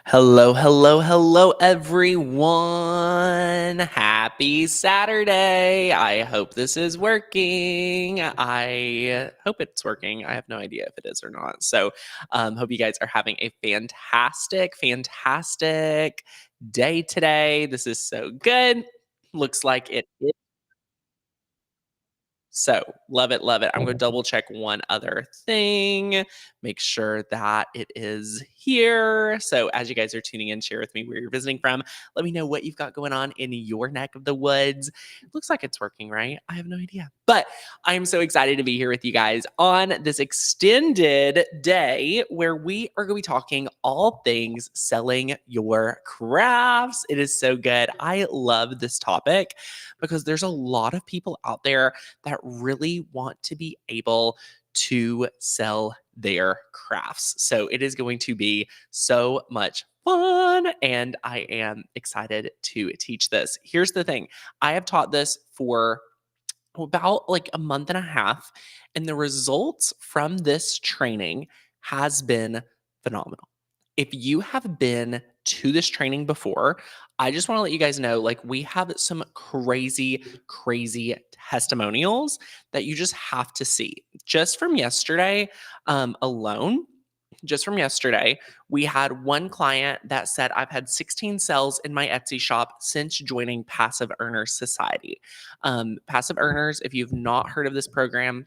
Hello, hello, hello, everyone. Happy Saturday. I hope this is working. I hope it's working. I have no idea if it is or not. Hope you guys are having a fantastic day today. This is so good. Looks like it is. So, love it, love it. I'm going to double check one other thing, make sure that it is here. So, as you guys are tuning in, share with me where you're visiting from. Let me know what you've got going on in your neck of the woods. Looks like it's working, right? I have no idea. But I'm so excited to be here with you guys on this extended day where we are going to be talking all things selling your crafts. It is so good. I love this topic because there's a lot of people out there that really want to be able to sell their crafts. So it is going to be so much fun, and I am excited to teach this. Here's the thing, I have taught this for about like a month and a half, and the results from this training has been phenomenal. If you have been to this training before, I just want to let you guys know like we have some crazy testimonials that you just have to see. Just from yesterday alone, just from yesterday, we had one client that said, I've had 16 sales in my Etsy shop since joining Passive Earners Society. Passive Earners, if you've not heard of this program,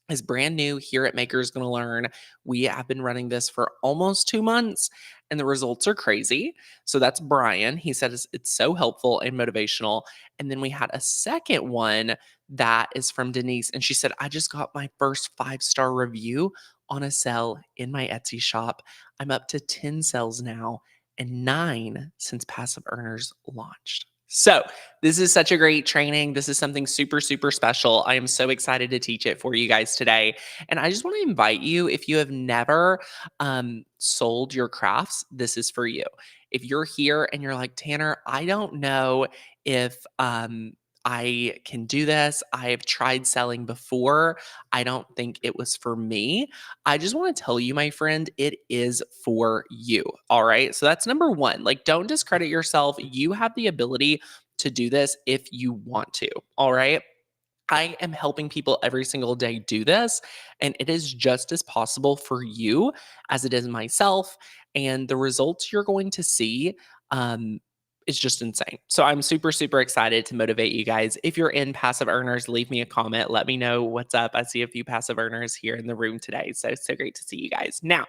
is brand new here at Makers Gonna Learn. We have been running this for almost 2 months and the results are crazy. So that's Brian. He said it's so helpful and motivational. And then we had a second one that is from Denise. And she said, I just got my first 5-star review on a sale in my Etsy shop. I'm up to 10 sales now and 9 since Passive Earners launched. So, this is such a great training. This is something super special. I am so excited to teach it for you guys today. And I just want to invite you, if you have never sold your crafts, this is for you. If you're here and you're like, Tanner, I don't know if I can do this. I've tried selling before. I don't think it was for me. I just want to tell you, my friend, it is for you. All right. So that's number one. Like, don't discredit yourself. You have the ability to do this if you want to. All right. I am helping people every single day do this, and it is just as possible for you as it is myself. And the results you're going to see is just insane. So I'm super excited to motivate you guys. If you're in passive earners, leave me a comment. Let me know what's up. I see a few passive earners here in the room today. So great to see you guys. Now,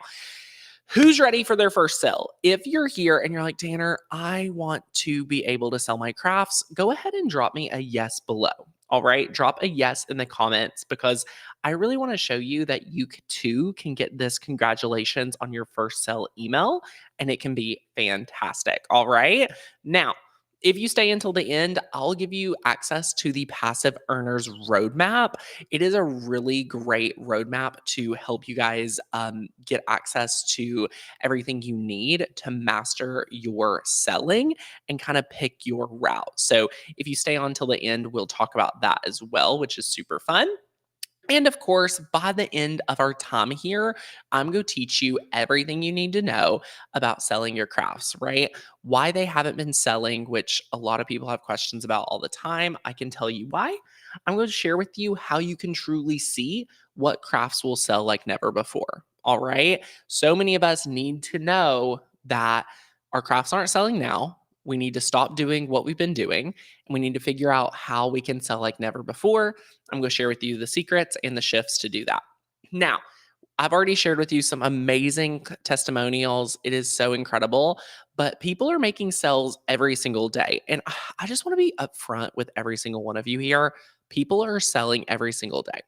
who's ready for their first sale? If you're here and you're like, Tanner, I want to be able to sell my crafts, go ahead and drop me a yes below. All right, drop a yes in the comments because I really want to show you that you too can get this congratulations on your first sale email and it can be fantastic. All right, now if you stay until the end, I'll give you access to the Passive Earners Roadmap. It is a really great roadmap to help you guys get access to everything you need to master your selling and kind of pick your route. So, if you stay on till the end, we'll talk about that as well, which is super fun. And of course, by the end of our time here, I'm going to teach you everything you need to know about selling your crafts, right? Why they haven't been selling, which a lot of people have questions about all the time. I can tell you why. I'm going to share with you how you can truly see what crafts will sell like never before. All right. So many of us need to know that our crafts aren't selling now. We need to stop doing what we've been doing, and we need to figure out how we can sell like never before. I'm going to share with you the secrets and the shifts to do that. Now, I've already shared with you some amazing testimonials. It is so incredible, but people are making sales every single day. And I just want to be upfront with every single one of you here. People are selling every single day.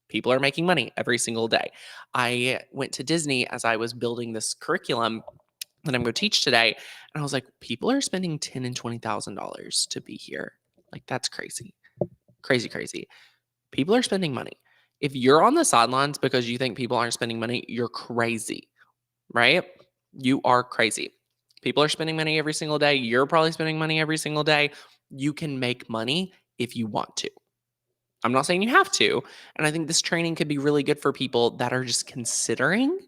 People are making money every single day. I went to Disney as I was building this curriculum that I'm going to teach today, and I was like, people are spending $10 and $20,000 to be here. Like, that's crazy, crazy. People are spending money. If you're on the sidelines because you think people aren't spending money, you're crazy, right? You are crazy. People are spending money every single day. You're probably spending money every single day. You can make money if you want to. I'm not saying you have to. And I think this training could be really good for people that are just considering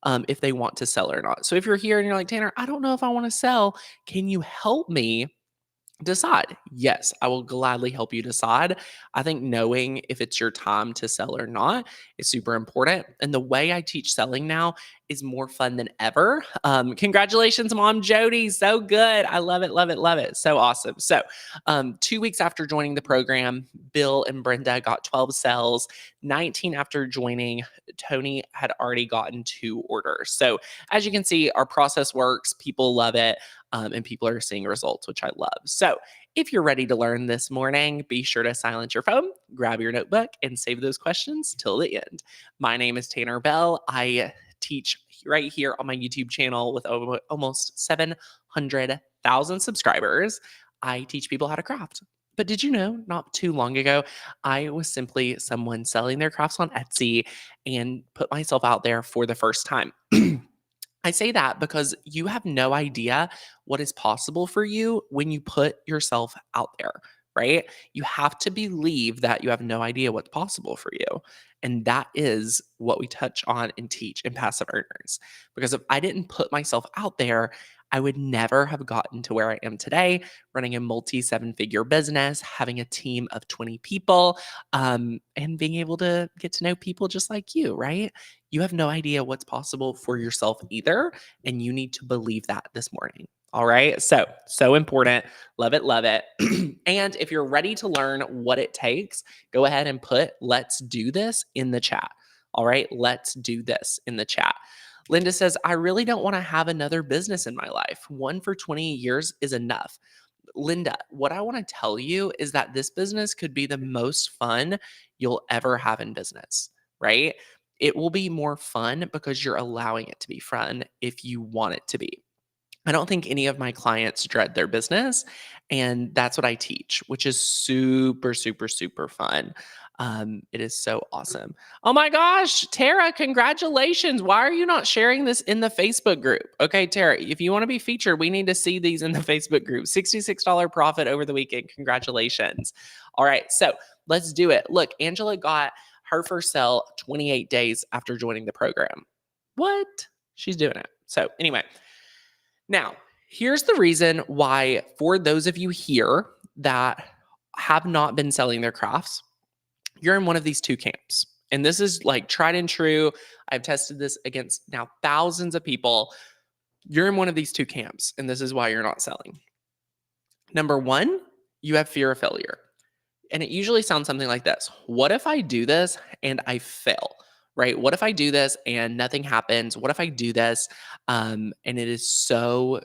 if they want to sell or not. So if you're here and you're like, Tanner, I don't know if I want to sell, can you help me decide? Yes, I will gladly help you decide. I think knowing if it's your time to sell or not is super important. And the way I teach selling now is more fun than ever. Congratulations, Mom Jody. So good. I love it, love it, love it. So awesome. So, 2 weeks after joining the program, Bill and Brenda got 12 sales. 19 after joining, Tony had already gotten 2 orders. So, as you can see, our process works. People love it. And people are seeing results, which I love. So, if you're ready to learn this morning, be sure to silence your phone, grab your notebook, and save those questions till the end. My name is Tanner Bell. I teach right here on my YouTube channel with almost 700,000 subscribers. I teach people how to craft. But did you know, not too long ago, I was simply someone selling their crafts on Etsy and put myself out there for the first time. I say that because you have no idea what is possible for you when you put yourself out there, right? You have to believe that you have no idea what's possible for you. And that is what we touch on and teach in Passive Earners. Because if I didn't put myself out there, I would never have gotten to where I am today, running a multi 7-figure business, having a team of 20 people, and being able to get to know people just like you, right? You have no idea what's possible for yourself either. And you need to believe that this morning. All right. So important. Love it. Love it. And if you're ready to learn what it takes, go ahead and put let's do this in the chat. All right. Let's do this in the chat. Linda says, I really don't want to have another business in my life. One for 20 years is enough. Linda, what I want to tell you is that this business could be the most fun you'll ever have in business, right? It will be more fun because you're allowing it to be fun if you want it to be. I don't think any of my clients dread their business. And that's what I teach, which is super, super, super fun. It is so awesome. Oh my gosh, Tara, congratulations. Why are you not sharing this in the Facebook group? Okay, Tara, if you want to be featured, we need to see these in the Facebook group. $66 profit over the weekend. Congratulations. All right, so let's do it. Look, Angela got her first sale 28 days after joining the program. What? She's doing it. So, anyway. Now, here's the reason why, for those of you here that have not been selling their crafts, you're in one of these 2 camps. And this is like tried and true. I've tested this against now thousands of people. You're in one of these 2 camps, and this is why you're not selling. Number 1, you have fear of failure. And it usually sounds something like this. What if I do this and I fail? Right? What if I do this and nothing happens? What if I do this and it is so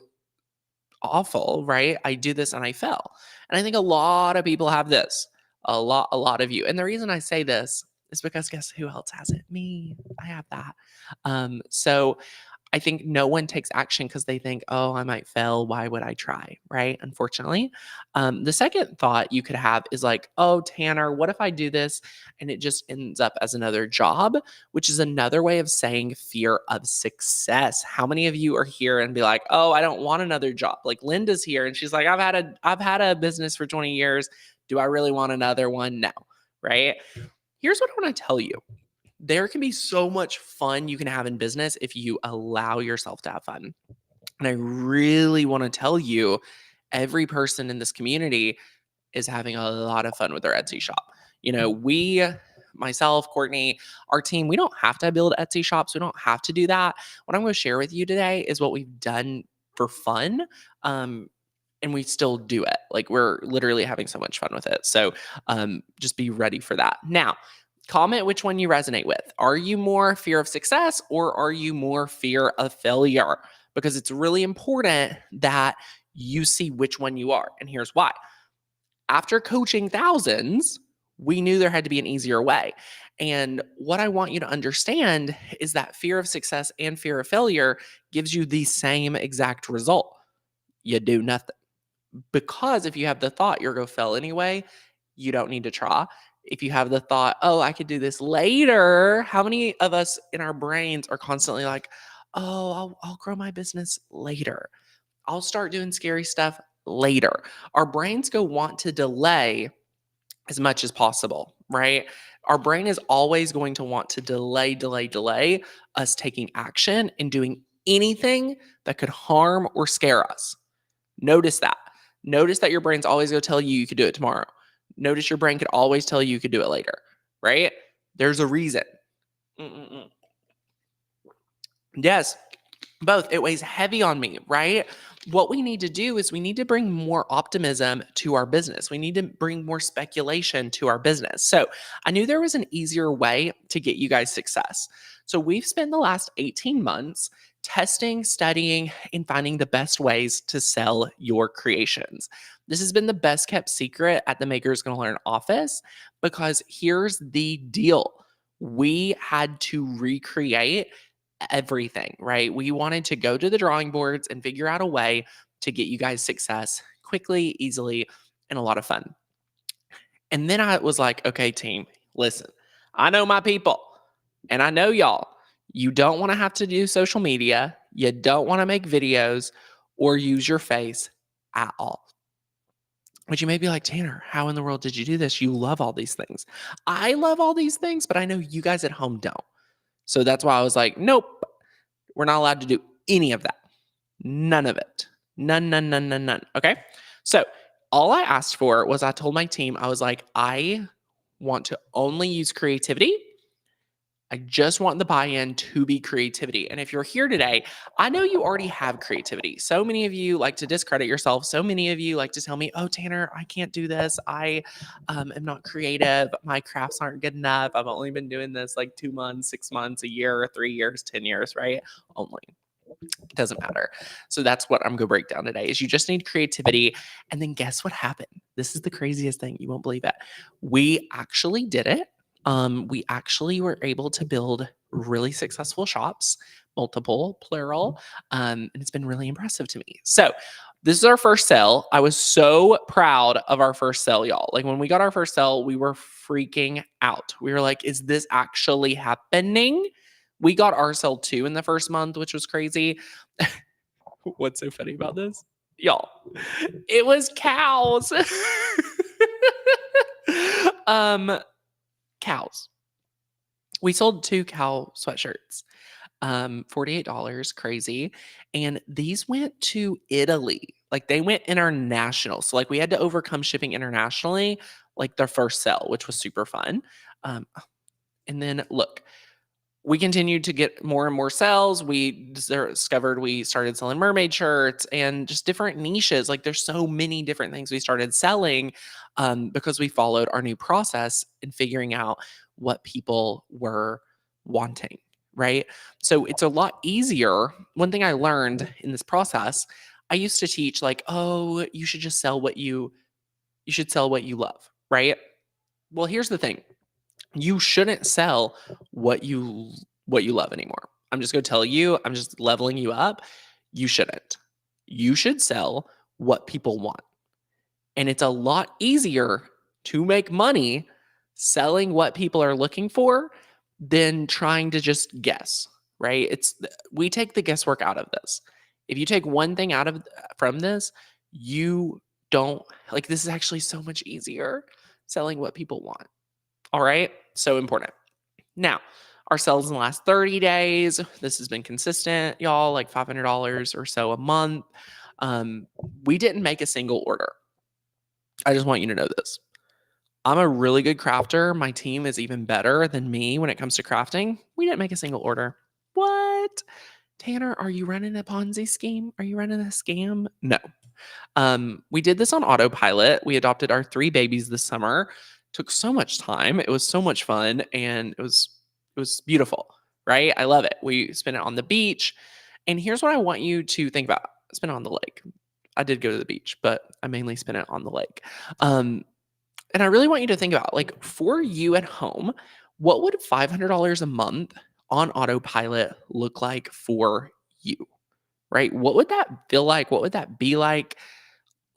awful, right? I do this and I fell. And I think a lot of people have this. A lot of you. And the reason I say this is because guess who else has it? Me. I have that. So I think no one takes action because they think, oh, I might fail. Why would I try? Right. Unfortunately. The second thought you could have is like, oh, Tanner, what if I do this and it just ends up as another job, which is another way of saying fear of success. How many of you are here and be like, oh, I don't want another job? Like Linda's here and she's like, I've had a business for 20 years. Do I really want another one? No. Right. Here's what I want to tell you. There can be so much fun you can have in business if you allow yourself to have fun. And I really want to tell you, every person in this community is having a lot of fun with their Etsy shop. You know, myself, Courtney, our team, we don't have to build Etsy shops. We don't have to do that. What I'm going to share with you today is what we've done for fun. And we still do it. Like we're literally having so much fun with it. So just be ready for that. Now, comment which one you resonate with. Are you more fear of success or are you more fear of failure? Because it's really important that you see which one you are. And here's why. After coaching thousands, we knew there had to be an easier way. And what I want you to understand is that fear of success and fear of failure gives you the same exact result. You do nothing. Because if you have the thought you're going to fail anyway, you don't need to try. If you have the thought, oh, I could do this later, how many of us in our brains are constantly like, oh, I'll grow my business later. I'll start doing scary stuff later. Our brains go want to delay as much as possible, right? Our brain is always going to want to delay us taking action and doing anything that could harm or scare us. Notice that. Notice that your brain's always going to tell you could do it tomorrow. Notice your brain could always tell you could do it later, right? There's a reason. Mm-mm-mm. Yes, both. It weighs heavy on me, right? What we need to do is we need to bring more optimism to our business. We need to bring more speculation to our business. So I knew there was an easier way to get you guys success. So we've spent the last 18 months testing, studying, and finding the best ways to sell your creations. This has been the best kept secret at the Makers Gonna Learn office because here's the deal. We had to recreate everything, right? We wanted to go to the drawing boards and figure out a way to get you guys success quickly, easily, and a lot of fun. And then I was like, okay, team, listen, I know my people and I know y'all. You don't want to have to do social media, you don't want to make videos or use your face at all. But you may be like, Tanner, how in the world did you do this? You love all these things. I love all these things, but I know you guys at home don't. So that's why I was like, nope, we're not allowed to do any of that. None of it. None. Okay. So all I asked for was I told my team, I was like, I want to only use creativity. I just want the buy-in to be creativity. And if you're here today, I know you already have creativity. So many of you like to discredit yourself. So many of you like to tell me, oh, Tanner, I can't do this. I am not creative. My crafts aren't good enough. I've only been doing this like 2 months, 6 months, a year, 3 years, 10 years, right? Only. It doesn't matter. So that's what I'm going to break down today is you just need creativity. And then guess what happened? This is the craziest thing. You won't believe it. We actually did it. We actually were able to build really successful shops, multiple, plural, and it's been really impressive to me. So this is our first sale. I was so proud of our first sale, y'all. Like when we got our first sale, we were freaking out. We were like, is this actually happening? We got our sale too in the first month, which was crazy. What's so funny about this? Y'all, it was cows. Cows. We sold 2 cow sweatshirts. $48, crazy. And these went to Italy. Like they went international. So like we had to overcome shipping internationally, like their first sale, which was super fun. And then look, we continued to get more and more sales. We discovered we started selling mermaid shirts and just different niches. Like there's so many different things we started selling because we followed our new process in figuring out what people were wanting, right? So it's a lot easier. One thing I learned in this process, I used to teach like, oh, you should just sell you should sell what you love, right? Well, here's the thing. You shouldn't sell what you love anymore. I'm just going to tell you, I'm just leveling you up. You shouldn't. You should sell what people want. And it's a lot easier to make money selling what people are looking for than trying to just guess, right? We take the guesswork out of this. If you take one thing out of from this, you don't like this is actually so much easier selling what people want. All right. So important. Now, our sales in the last 30 days, this has been consistent, y'all, like $500 or so a month. We didn't make a single order. I just want you to know this. I'm a really good crafter. My team is even better than me when it comes to crafting. We didn't make a single order. What? Tanner, are you running a Ponzi scheme? Are you running a scam? No. We did this on autopilot. We adopted our 3 babies this summer. Took so much time. It was so much fun and it was beautiful, right? I love it. We spent it on the beach. And here's what I want you to think about. Spend it on the lake. I did go to the beach, but I mainly spent it on the lake. And I really want you to think about like for you at home, what would $500 a month on autopilot look like for you? Right? What would that feel like? What would that be like?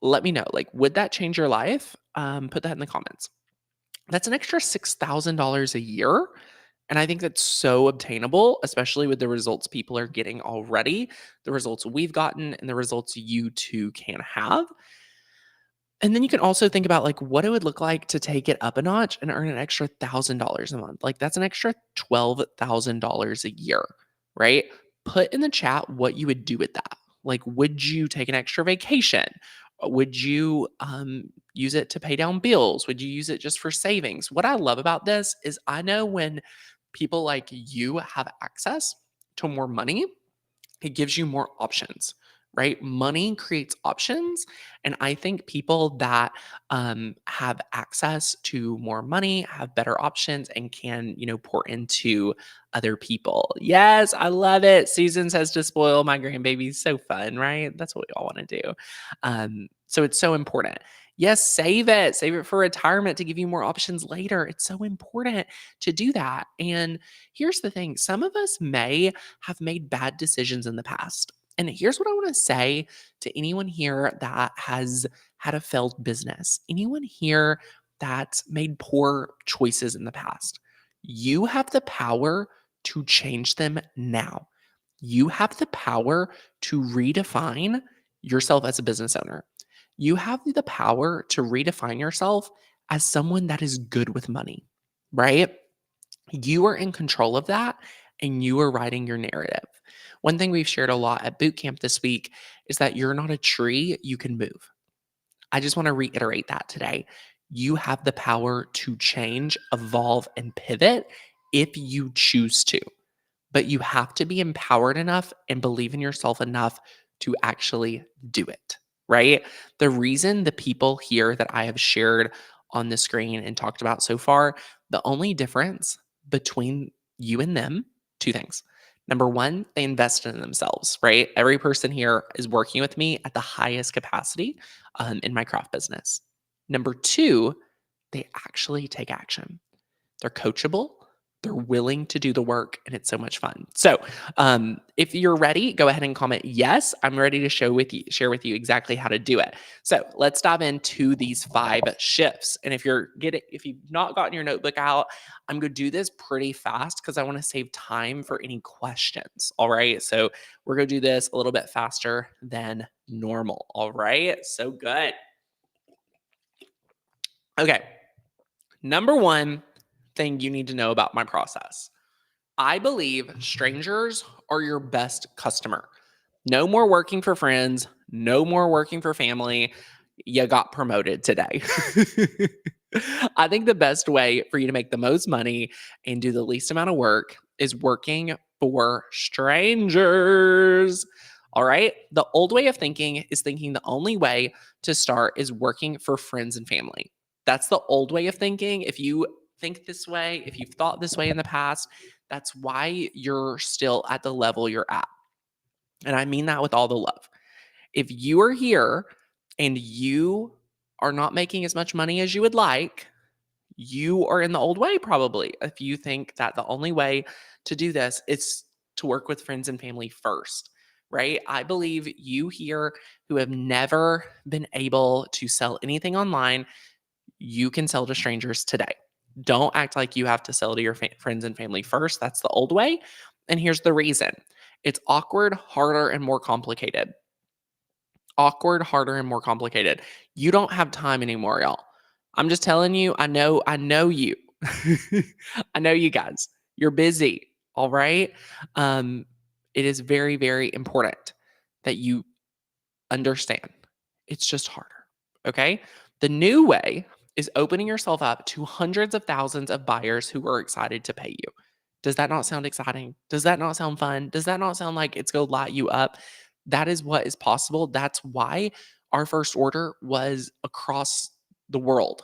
Let me know. Like, would that change your life? Put that in the comments. That's an extra $6,000 a year. And I think that's so obtainable, especially with the results people are getting already, the results we've gotten, and the results you too can have. And then you can also think about like what it would look like to take it up a notch and earn an extra $1,000 a month. Like that's an extra $12,000 a year, right? Put in the chat what you would do with that. Like, would you take an extra vacation? Would you use it to pay down bills? Would you use it just for savings? What I love about this is I know when people like you have access to more money, it gives you more options, right? Money creates options. And I think people that have access to more money have better options and can, pour into other people. Yes, I love it. Susan says to spoil my grandbabies. So fun, right? That's what we all want to do. So it's so important. Yes, save it. Save it for retirement to give you more options later. It's so important to do that. And here's the thing, some of us may have made bad decisions in the past. And here's what I want to say to anyone here that has had a failed business, anyone here that's made poor choices in the past. You have the power to change them now. You have the power to redefine yourself as a business owner. You have the power to redefine yourself as someone that is good with money, right? You are in control of that and you are writing your narrative. One thing we've shared a lot at boot camp this week is that you're not a tree, you can move. I just want to reiterate that today. You have the power to change, evolve, and pivot if you choose to, but you have to be empowered enough and believe in yourself enough to actually do it, right? The reason the people here that I have shared on the screen and talked about so far, the only difference between you and them, two things. Number one, they invested in themselves, right? Every person here is working with me at the highest capacity in my craft business. Number two, they actually take action. They're coachable. They're willing to do the work, and it's so much fun. So, if you're ready, go ahead and comment yes. I'm ready to share with you exactly how to do it. So, let's dive into these 5 shifts. And if you've not gotten your notebook out, I'm going to do this pretty fast because I want to save time for any questions. All right. So, we're going to do this a little bit faster than normal. All right. So good. Okay. Number one thing you need to know about my process. I believe strangers are your best customer. No more working for friends, no more working for family. You got promoted today. I think the best way for you to make the most money and do the least amount of work is working for strangers. All right. The old way of thinking is thinking the only way to start is working for friends and family. That's the old way of thinking. If you think this way, if you've thought this way in the past, that's why you're still at the level you're at. And I mean that with all the love. If you are here and you are not making as much money as you would like, you are in the old way probably. If you think that the only way to do this is to work with friends and family first, right? I believe you here who have never been able to sell anything online, you can sell to strangers today. Don't act like you have to sell to your friends and family first. That's the old way. And here's the reason, it's awkward, harder, and more complicated. Awkward, harder, and more complicated. You don't have time anymore, y'all. I'm just telling you, I know you. I know you guys. You're busy. All right. It is very, very important that you understand. It's just harder. Okay. The new way is opening yourself up to hundreds of thousands of buyers who are excited to pay you. Does that not sound exciting? Does that not sound fun? Does that not sound like it's going to light you up? That is what is possible. That's why our first order was across the world,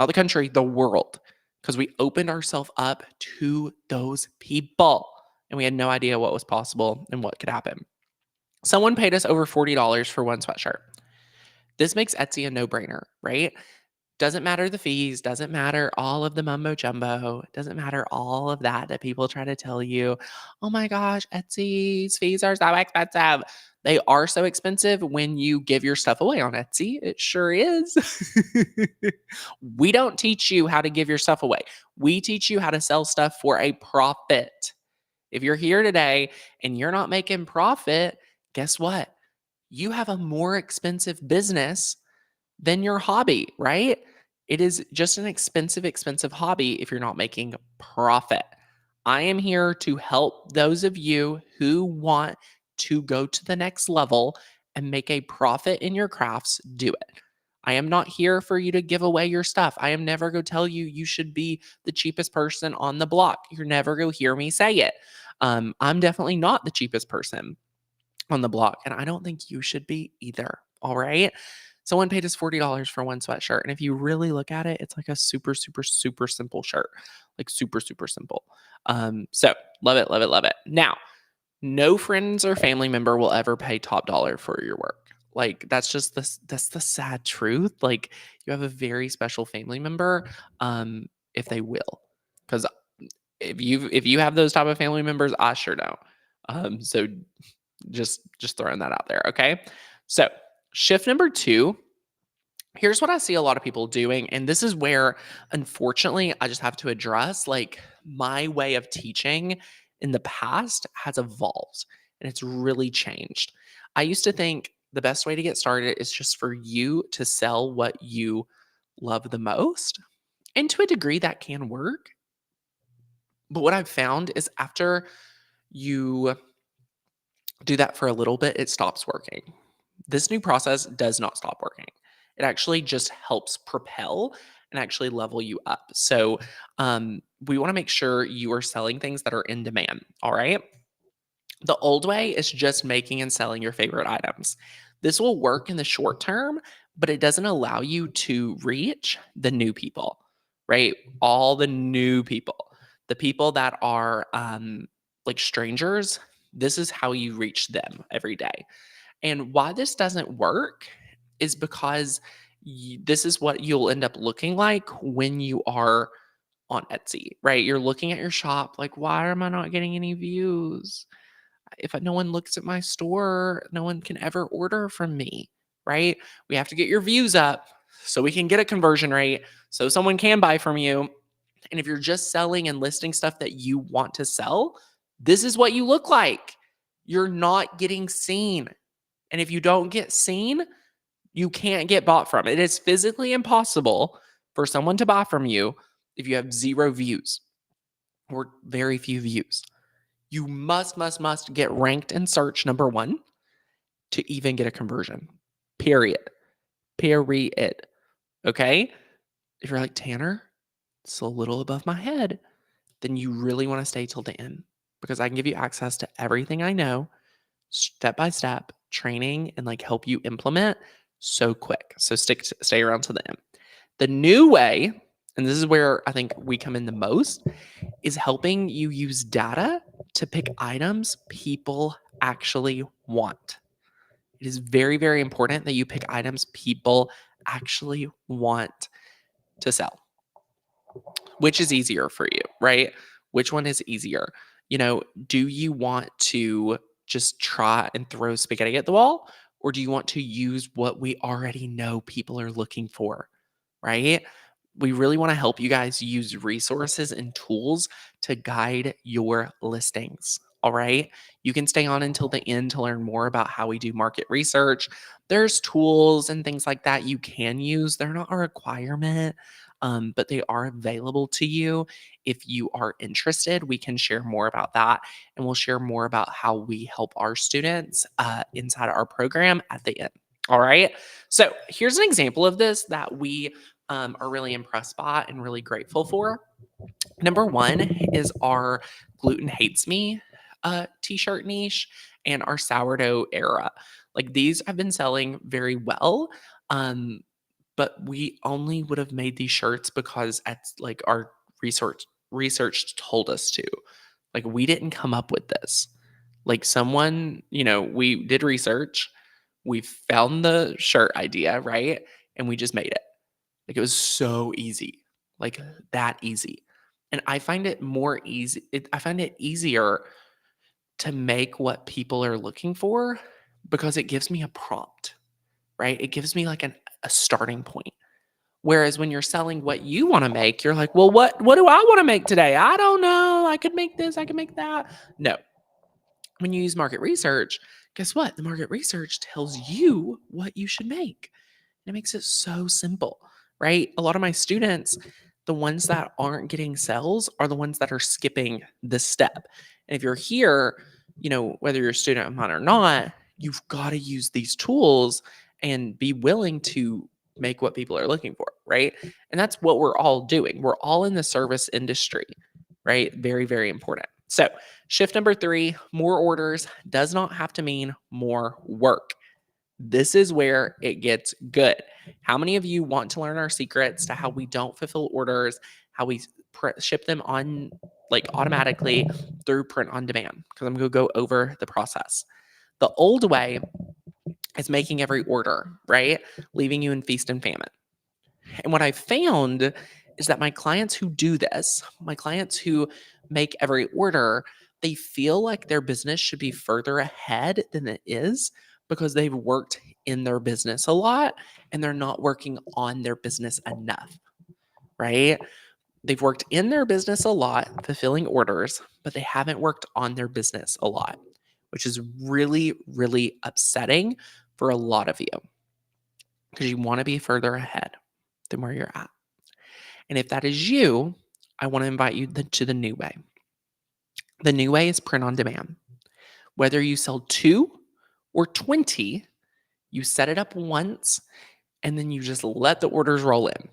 not the country, the world, because we opened ourselves up to those people and we had no idea what was possible and what could happen. Someone paid us over $40 for one sweatshirt. This makes Etsy a no-brainer, right? Doesn't matter the fees, doesn't matter all of the mumbo jumbo, doesn't matter all of that people try to tell you. Oh my gosh, Etsy's fees are so expensive. They are so expensive when you give your stuff away on Etsy. It sure is. We don't teach you how to give your stuff away. We teach you how to sell stuff for a profit. If you're here today and you're not making profit, guess what? You have a more expensive business than your hobby, right? It is just an expensive hobby if you're not making profit. I am here to help those of you who want to go to the next level and make a profit in your crafts do it. I am not here for you to give away your stuff. I am never going to tell you you should be the cheapest person on the block. You're never going to hear me say it. I'm definitely not the cheapest person on the block, and I don't think you should be either. All right. Someone paid us $40 for one sweatshirt. And if you really look at it, it's like a super simple shirt, like super simple. So love it, love it, love it. Now, no friends or family member will ever pay top dollar for your work. Like that's the sad truth. Like you have a very special family member, if they will. Because if you have those type of family members, I sure don't. So just throwing that out there, okay? So, shift number 2, here's what I see a lot of people doing, and this is where unfortunately I just have to address like my way of teaching in the past has evolved and it's really changed. I used to think the best way to get started is just for you to sell what you love the most. And to a degree that can work. But what I've found is after you do that for a little bit, it stops working. This new process does not stop working. It actually just helps propel and actually level you up. So, we want to make sure you are selling things that are in demand. All right. The old way is just making and selling your favorite items. This will work in the short term, but it doesn't allow you to reach the new people, right? All the new people, the people that are like strangers. This is how you reach them every day. And why this doesn't work is because this is what you'll end up looking like when you are on Etsy, right? You're looking at your shop like, why am I not getting any views? If no one looks at my store, no one can ever order from me, right? We have to get your views up so we can get a conversion rate so someone can buy from you. And if you're just selling and listing stuff that you want to sell, this is what you look like. You're not getting seen. And if you don't get seen, you can't get bought from. It is physically impossible for someone to buy from you if you have 0 views or very few views. You must get ranked in search number 1 to even get a conversion. Period. Period. Okay? If you're like, Tanner, it's a little above my head, then you really want to stay till the end because I can give you access to everything I know, step by step training, and like help you implement so quick. So stay around to the end. The new way, and this is where I think we come in the most, is helping you use data to pick items people actually want. It is very important that you pick items people actually want to sell. Which is easier for you, right? Which one is easier? Do you want to just try and throw spaghetti at the wall? Or do you want to use what we already know people are looking for, right? We really want to help you guys use resources and tools to guide your listings. All right. You can stay on until the end to learn more about how we do market research. There's tools and things like that you can use. They're not a requirement, but they are available to you. If you are interested, we can share more about that. And we'll share more about how we help our students inside our program at the end. All right. So here's an example of this that we are really impressed by and really grateful for. Number 1 is our Gluten Hates Me t-shirt niche and our sourdough era. Like these have been selling very well. But we only would have made these shirts because like our research told us to. Like we didn't come up with this. Like someone, we did research, we found the shirt idea, right? And we just made it. Like it was so easy. Like that easy. And I find it more easy. I find it easier to make what people are looking for because it gives me a prompt, right? It gives me like a starting point. Whereas when you're selling what you want to make, you're like, well, what do I want to make today? I don't know. I could make this, I could make that. No. When you use market research, guess what? The market research tells you what you should make. And it makes it so simple, right? A lot of my students, the ones that aren't getting sales are the ones that are skipping this step. And if you're here, whether you're a student of mine or not, you've got to use these tools and be willing to make what people are looking for, right? And that's what we're all doing. We're all in the service industry, right? Very, very important. So, shift number 3, more orders does not have to mean more work. This is where it gets good. How many of you want to learn our secrets to how we don't fulfill orders, how we ship them on automatically through print on demand? Because I'm going to go over the process. The old way is making every order, right? Leaving you in feast and famine. And what I found is that my clients who do this, my clients who make every order, they feel like their business should be further ahead than it is because they've worked in their business a lot and they're not working on their business enough, right? They've worked in their business a lot, fulfilling orders, but they haven't worked on their business a lot, which is really, really upsetting for a lot of you because you want to be further ahead than where you're at. And if that is you, I want to invite you to the new way. The new way is print on demand. Whether you sell 2 or 20, you set it up once and then you just let the orders roll in.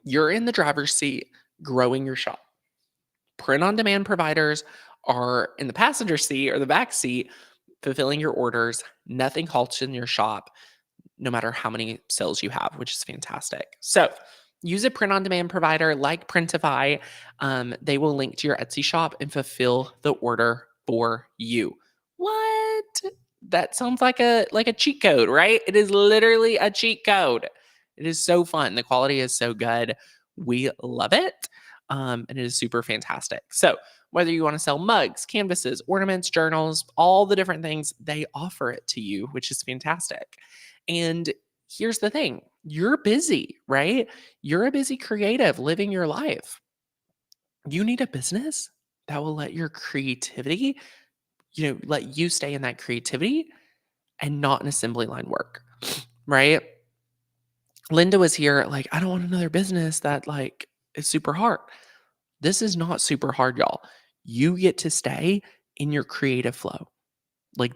You're in the driver's seat growing your shop. Print on demand providers are in the passenger seat or the back seat fulfilling your orders. Nothing halts in your shop, no matter how many sales you have, which is fantastic. So use a print-on-demand provider like Printify. They will link to your Etsy shop and fulfill the order for you. What? That sounds like a cheat code, right? It is literally a cheat code. It is so fun. The quality is so good. We love it. And it is super fantastic. So whether you want to sell mugs, canvases, ornaments, journals, all the different things, they offer it to you, which is fantastic. And here's the thing, you're busy, right? You're a busy creative living your life. You need a business that will let your creativity, let you stay in that creativity and not an assembly line work, right? Linda was here, I don't want another business that is super hard. This is not super hard, y'all. You get to stay in your creative flow.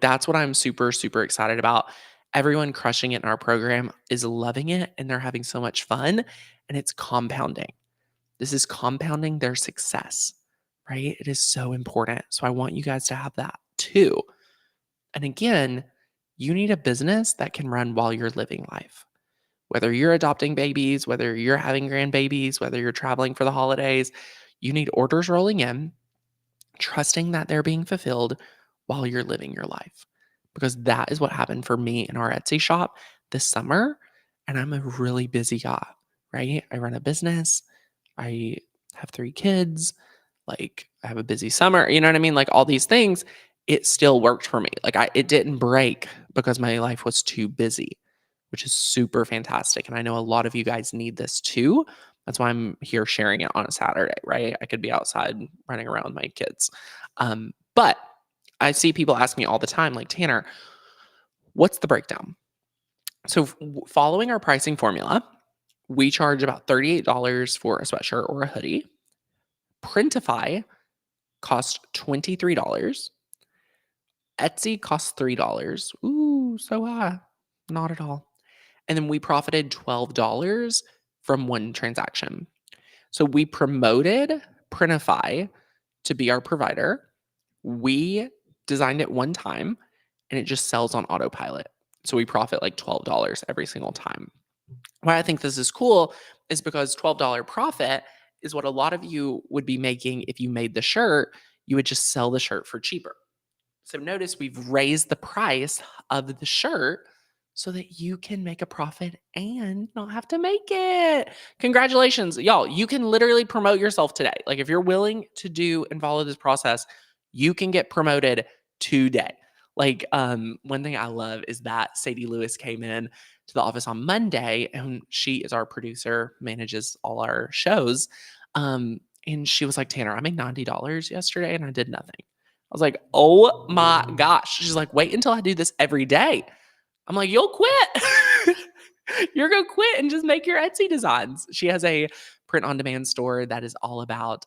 That's what I'm super, super excited about. Everyone crushing it in our program is loving it and they're having so much fun and it's compounding. This is compounding their success, right? It is so important. So I want you guys to have that too. And again, you need a business that can run while you're living life. Whether you're adopting babies, whether you're having grandbabies, whether you're traveling for the holidays, you need orders rolling in, trusting that they're being fulfilled while you're living your life. Because that is what happened for me in our Etsy shop this summer. And I'm a really busy guy, right? I run a business. I have 3 kids. I have a busy summer. You know what I mean? All these things, it still worked for me. It didn't break because my life was too busy, which is super fantastic. And I know a lot of you guys need this too. That's why I'm here sharing it on a Saturday, right? I could be outside running around with my kids. But I see people ask me all the time, Tanner, what's the breakdown? So following our pricing formula, we charge about $38 for a sweatshirt or a hoodie. Printify costs $23. Etsy costs $3. Ooh, so high. Not at all. And then we profited $12 from one transaction. So we promoted Printify to be our provider. We designed it one time and it just sells on autopilot. So we profit $12 every single time. Why I think this is cool is because $12 profit is what a lot of you would be making if you made the shirt. You would just sell the shirt for cheaper. So notice we've raised the price of the shirt so that you can make a profit and not have to make it. Congratulations, y'all. You can literally promote yourself today. If you're willing to do and follow this process, you can get promoted today. One thing I love is that Sadie Lewis came in to the office on Monday and she is our producer, manages all our shows. And she was like, Tanner, I made $90 yesterday and I did nothing. I was like, oh my gosh. She's like, wait until I do this every day. I'm like, you'll quit. You're going to quit and just make your Etsy designs. She has a print on demand store that is all about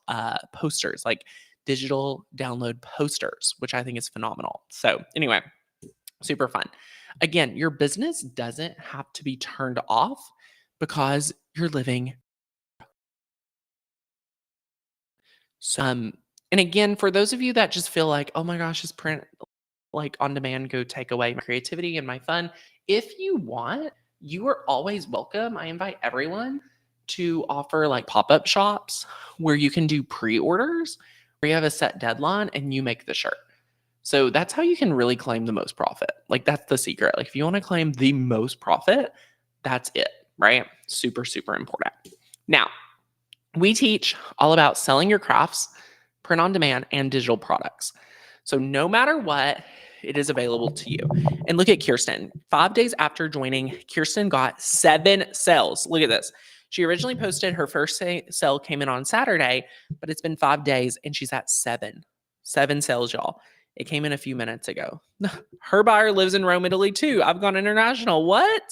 posters, like digital download posters, which I think is phenomenal. So, anyway, super fun. Again, your business doesn't have to be turned off because you're living. So, and again, for those of you that just feel like, oh my gosh, is print like on demand go take away my creativity and my fun? If you want, you are always welcome. I invite everyone to offer like pop up shops where you can do pre orders, where you have a set deadline and you make the shirt. So that's how you can really claim the most profit. Like, that's the secret. Like, if you want to claim the most profit, that's it, right? Super, super important. Now, we teach all about selling your crafts, print on demand, and digital products. So no matter what, it is available to you. And look at Kirsten. 5 days after joining, Kirsten got 7 sales. Look at this. She originally posted her first sale came in on Saturday, but it's been 5 days and she's at 7. 7 sales, y'all. It came in a few minutes ago. Her buyer lives in Rome, Italy too. I've gone international. What?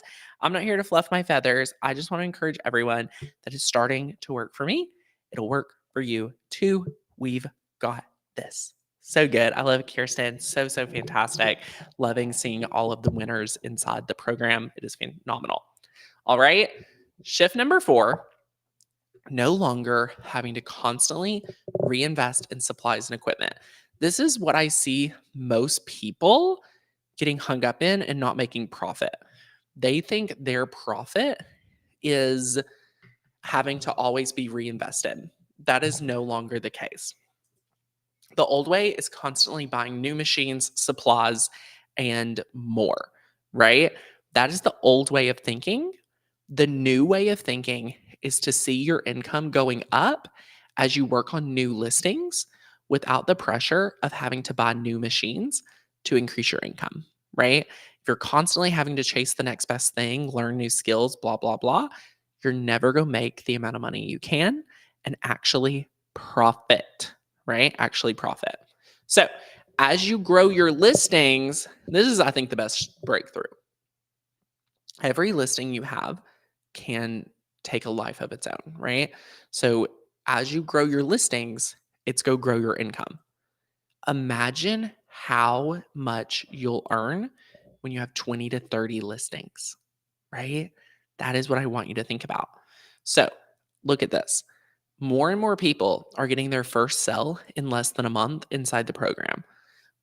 I'm not here to fluff my feathers. I just want to encourage everyone that is starting to work for me. It'll work for you too. We've got this. So good. I love Kirsten. So, so fantastic. Loving seeing all of the winners inside the program. It is phenomenal. All right. Shift number 4, no longer having to constantly reinvest in supplies and equipment. This is what I see most people getting hung up in and not making profit. They think their profit is having to always be reinvested. That is no longer the case. The old way is constantly buying new machines, supplies, and more, right? That is the old way of thinking. The new way of thinking is to see your income going up as you work on new listings without the pressure of having to buy new machines to increase your income, right? If you're constantly having to chase the next best thing, learn new skills, blah, blah, blah, you're never going to make the amount of money you can and actually profit, right? Actually profit. So, as you grow your listings, this is, I think, the best breakthrough. Every listing you have can take a life of its own, right? So, as you grow your listings, it's go grow your income. Imagine how much you'll earn when you have 20 to 30 listings, right? That is what I want you to think about. So, look at this. More and more people are getting their first sell in less than a month inside the program.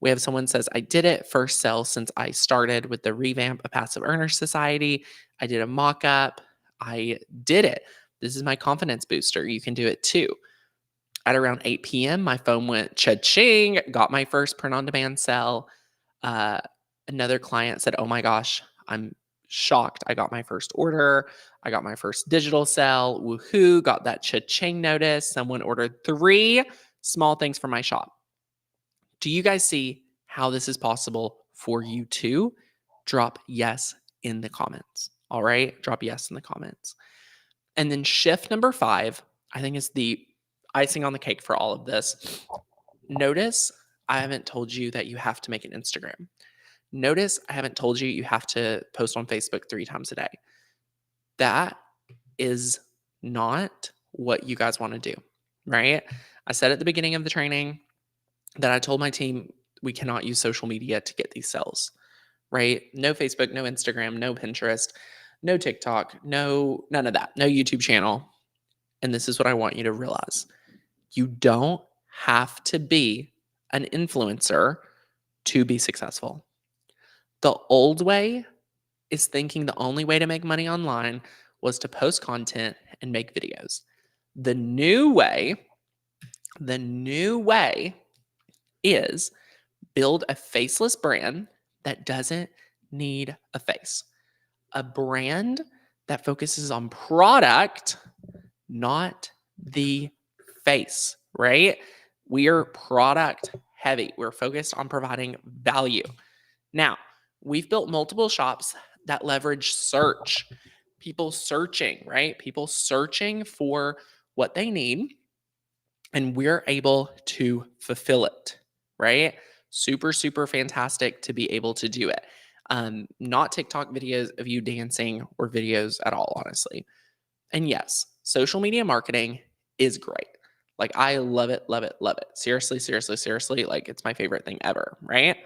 We have someone says, I did it first sell since I started with the revamp of Passive Earner Society. I did a mock up. I did it. This is my confidence booster. You can do it too. At around 8 p.m., my phone went cha-ching, got my first print on demand sell. Uh, Another client said, oh my gosh, I'm shocked. I got my first order. I got my first digital sell. Woohoo, got that cha-ching notice. Someone ordered 3 small things from my shop. Do you guys see how this is possible for you too? Drop yes in the comments. All right. Drop yes in the comments. And then shift number 5, I think is the icing on the cake for all of this. Notice I haven't told you that you have to make an Instagram. Notice I haven't told you you have to post on Facebook 3 times a day. That is not what you guys want to do, right? I said at the beginning of the training that I told my team we cannot use social media to get these sales, right? No Facebook, no Instagram, no Pinterest, no TikTok, none of that, no YouTube channel. And this is what I want you to realize. You don't have to be an influencer to be successful. The old way is thinking the only way to make money online was to post content and make videos. The new way is build a faceless brand that doesn't need a face. A brand that focuses on product, not the face, right? We are product heavy. We're focused on providing value. Now, we've built multiple shops that leverage search. People searching, right? People searching for what they need, and we're able to fulfill it, right? Super, super fantastic to be able to do it. not TikTok videos of you dancing or videos at all, honestly. And yes, social media marketing is great. Like, I love it, love it, love it. Seriously, seriously, seriously. Like, it's my favorite thing ever, right?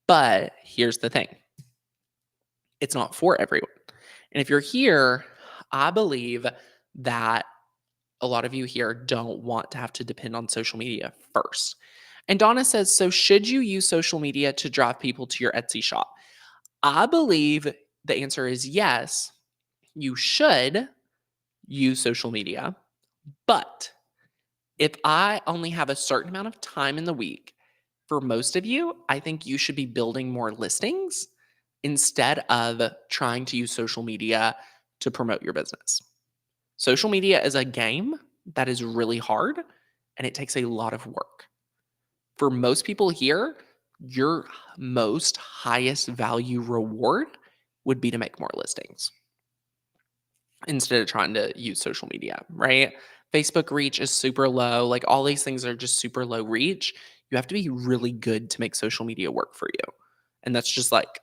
But here's the thing, it's not for everyone. And if you're here, I believe that a lot of you here don't want to have to depend on social media first. And Donna says, so should you use social media to drive people to your Etsy shop? I believe the answer is yes, you should use social media. But if I only have a certain amount of time in the week, for most of you, I think you should be building more listings instead of trying to use social media to promote your business. Social media is a game that is really hard and it takes a lot of work. For most people here, your most highest value reward would be to make more listings instead of trying to use social media, right? Facebook reach is super low. Like, all these things are just super low reach. You have to be really good to make social media work for you. And that's just like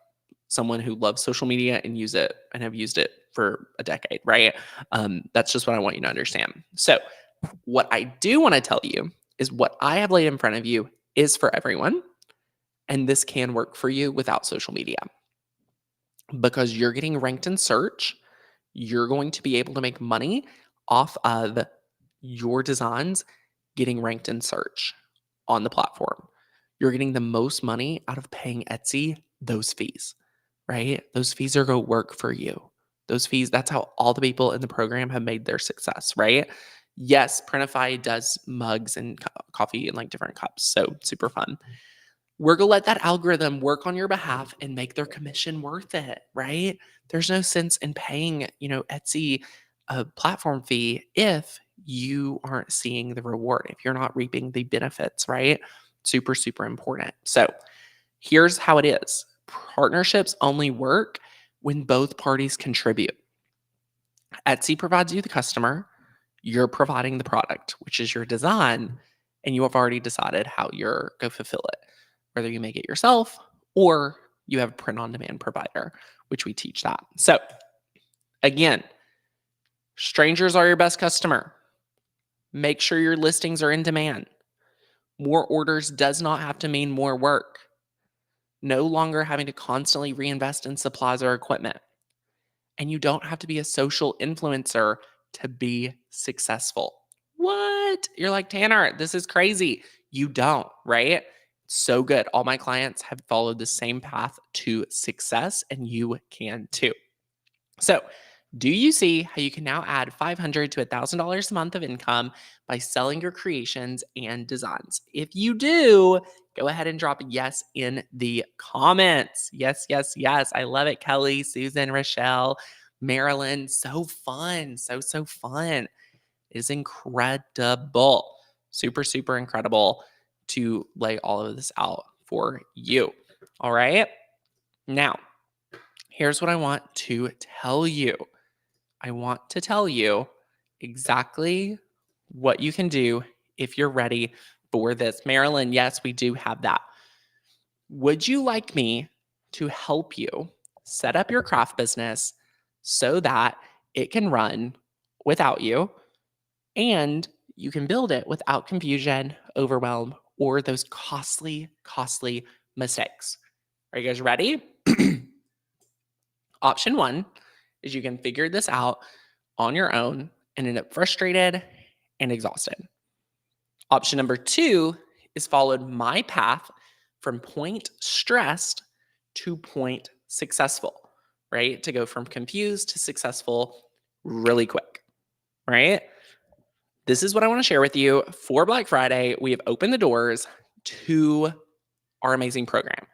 someone who loves social media and use it and have used it for a decade, right? That's just what I want you to understand. So, what I do want to tell you is what I have laid in front of you is for everyone. And this can work for you without social media because you're getting ranked in search. You're going to be able to make money off of your designs getting ranked in search on the platform. You're getting the most money out of paying Etsy those fees, right? Those fees are going to work for you. Those fees, that's how all the people in the program have made their success, right? Yes, Printify does mugs and coffee and like different cups. So super fun. We're going to let that algorithm work on your behalf and make their commission worth it, right? There's no sense in paying, Etsy a platform fee if you aren't seeing the reward, if you're not reaping the benefits, right? Super, super important. So here's how it is. Partnerships only work when both parties contribute. Etsy provides you the customer, you're providing the product, which is your design, and you have already decided how you're going to fulfill it, whether you make it yourself or you have a print on demand provider, which we teach that. So, again, strangers are your best customer. Make sure your listings are in demand. More orders does not have to mean more work. No longer having to constantly reinvest in supplies or equipment. And you don't have to be a social influencer to be successful. What? You're like, Tanner, this is crazy. You don't, right? So good. All my clients have followed the same path to success, and you can too. So, do you see how you can now add $500 to $1,000 a month of income by selling your creations and designs? If you do, go ahead and drop yes in the comments. Yes, yes, yes. I love it. Kelly, Susan, Rochelle, Marilyn. So fun. So fun. It is incredible. Super, super incredible to lay all of this out for you. All right. Now, here's what I want to tell you. I want to tell you exactly what you can do if you're ready for this. Marilyn, yes, we do have that. Would you like me to help you set up your craft business so that it can run without you and you can build it without confusion, overwhelm, or those costly, costly mistakes? Are you guys ready? Option one is you can figure this out on your own and end up frustrated and exhausted. Option number two is followed my path from point stressed to point successful, right? To go from confused to successful really quick, right? This is what I want to share with you for Black Friday. We have opened the doors to our amazing program.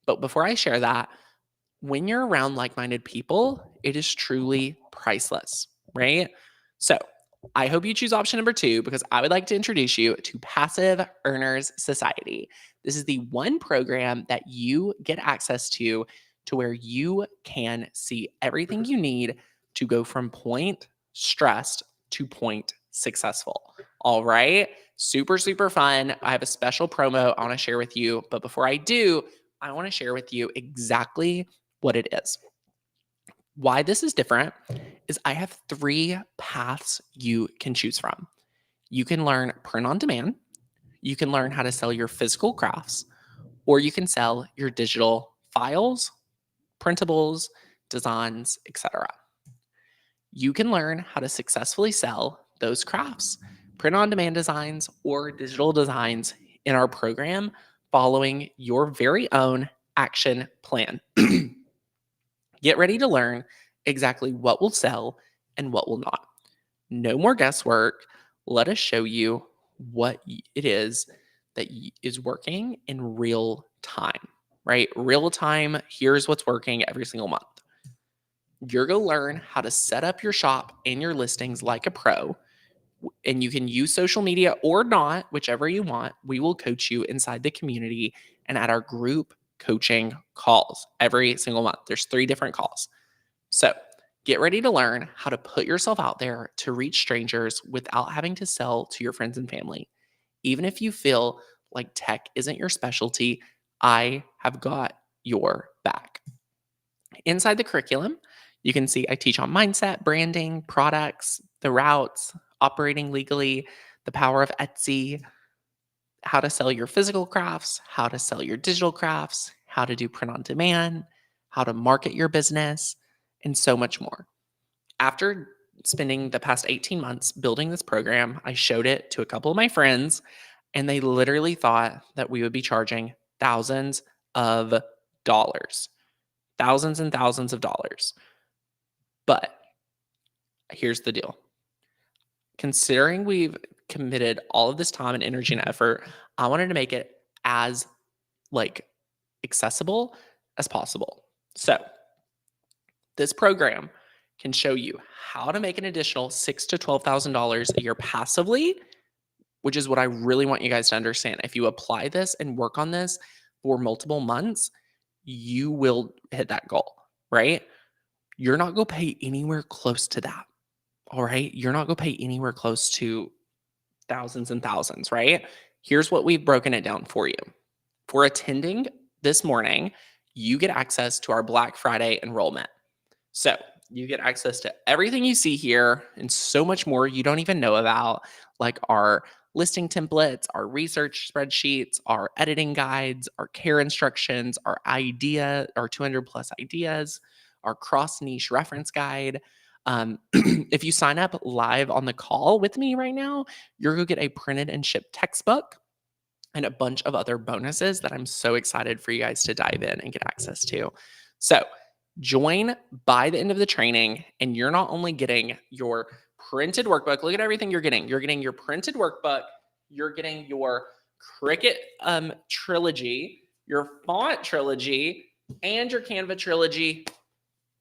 But before I share that, when you're around like-minded people, it is truly priceless, right? So I hope you choose option number two because I would like to introduce you to Passive Earners Society. This is the one program that you get access to where you can see everything you need to go from point stressed to point successful. All right. Super, super fun. I have a special promo I want to share with you. But before I do, I want to share with you exactly what it is. Why this is different is I have 3 paths you can choose from. You can learn print on demand, you can learn how to sell your physical crafts, or you can sell your digital files, printables, designs, etc. You can learn how to successfully sell those crafts, print on demand designs, or digital designs in our program following your very own action plan. Get ready to learn exactly what will sell and what will not. No more guesswork. Let us show you what it is that is working in real time, right? Real time, here's what's working every single month. You're going to learn how to set up your shop and your listings like a pro. And you can use social media or not, whichever you want. We will coach you inside the community and at our group coaching calls every single month. There's 3 different calls. So get ready to learn how to put yourself out there to reach strangers without having to sell to your friends and family. Even if you feel like tech isn't your specialty, I have got your back. Inside the curriculum, you can see I teach on mindset, branding, products, the routes, operating legally, the power of Etsy, how to sell your physical crafts, how to sell your digital crafts, how to do print on demand, how to market your business, and so much more. After spending the past 18 months building this program, I showed it to a couple of my friends, and they literally thought that we would be charging thousands of dollars, thousands and thousands of dollars. But here's the deal. Considering we've committed all of this time and energy and effort, I wanted to make it as accessible as possible. So this program can show you how to make an additional $6,000 to $12,000 a year passively, which is what I really want you guys to understand. If you apply this and work on this for multiple months, you will hit that goal, right? You're not going to pay anywhere close to that. All right. You're not going to pay anywhere close to thousands and thousands, right? Here's what we've broken it down for you. For attending this morning, you get access to our Black Friday enrollment. So you get access to everything you see here and so much more you don't even know about, like our listing templates, our research spreadsheets, our editing guides, our care instructions, our 200 plus ideas, our cross niche reference guide. If you sign up live on the call with me right now, you're going to get a printed and shipped textbook and a bunch of other bonuses that I'm so excited for you guys to dive in and get access to. So join by the end of the training, and you're not only getting your printed workbook, look at everything you're getting. You're getting your printed workbook, you're getting your Cricut trilogy, your font trilogy, and your Canva trilogy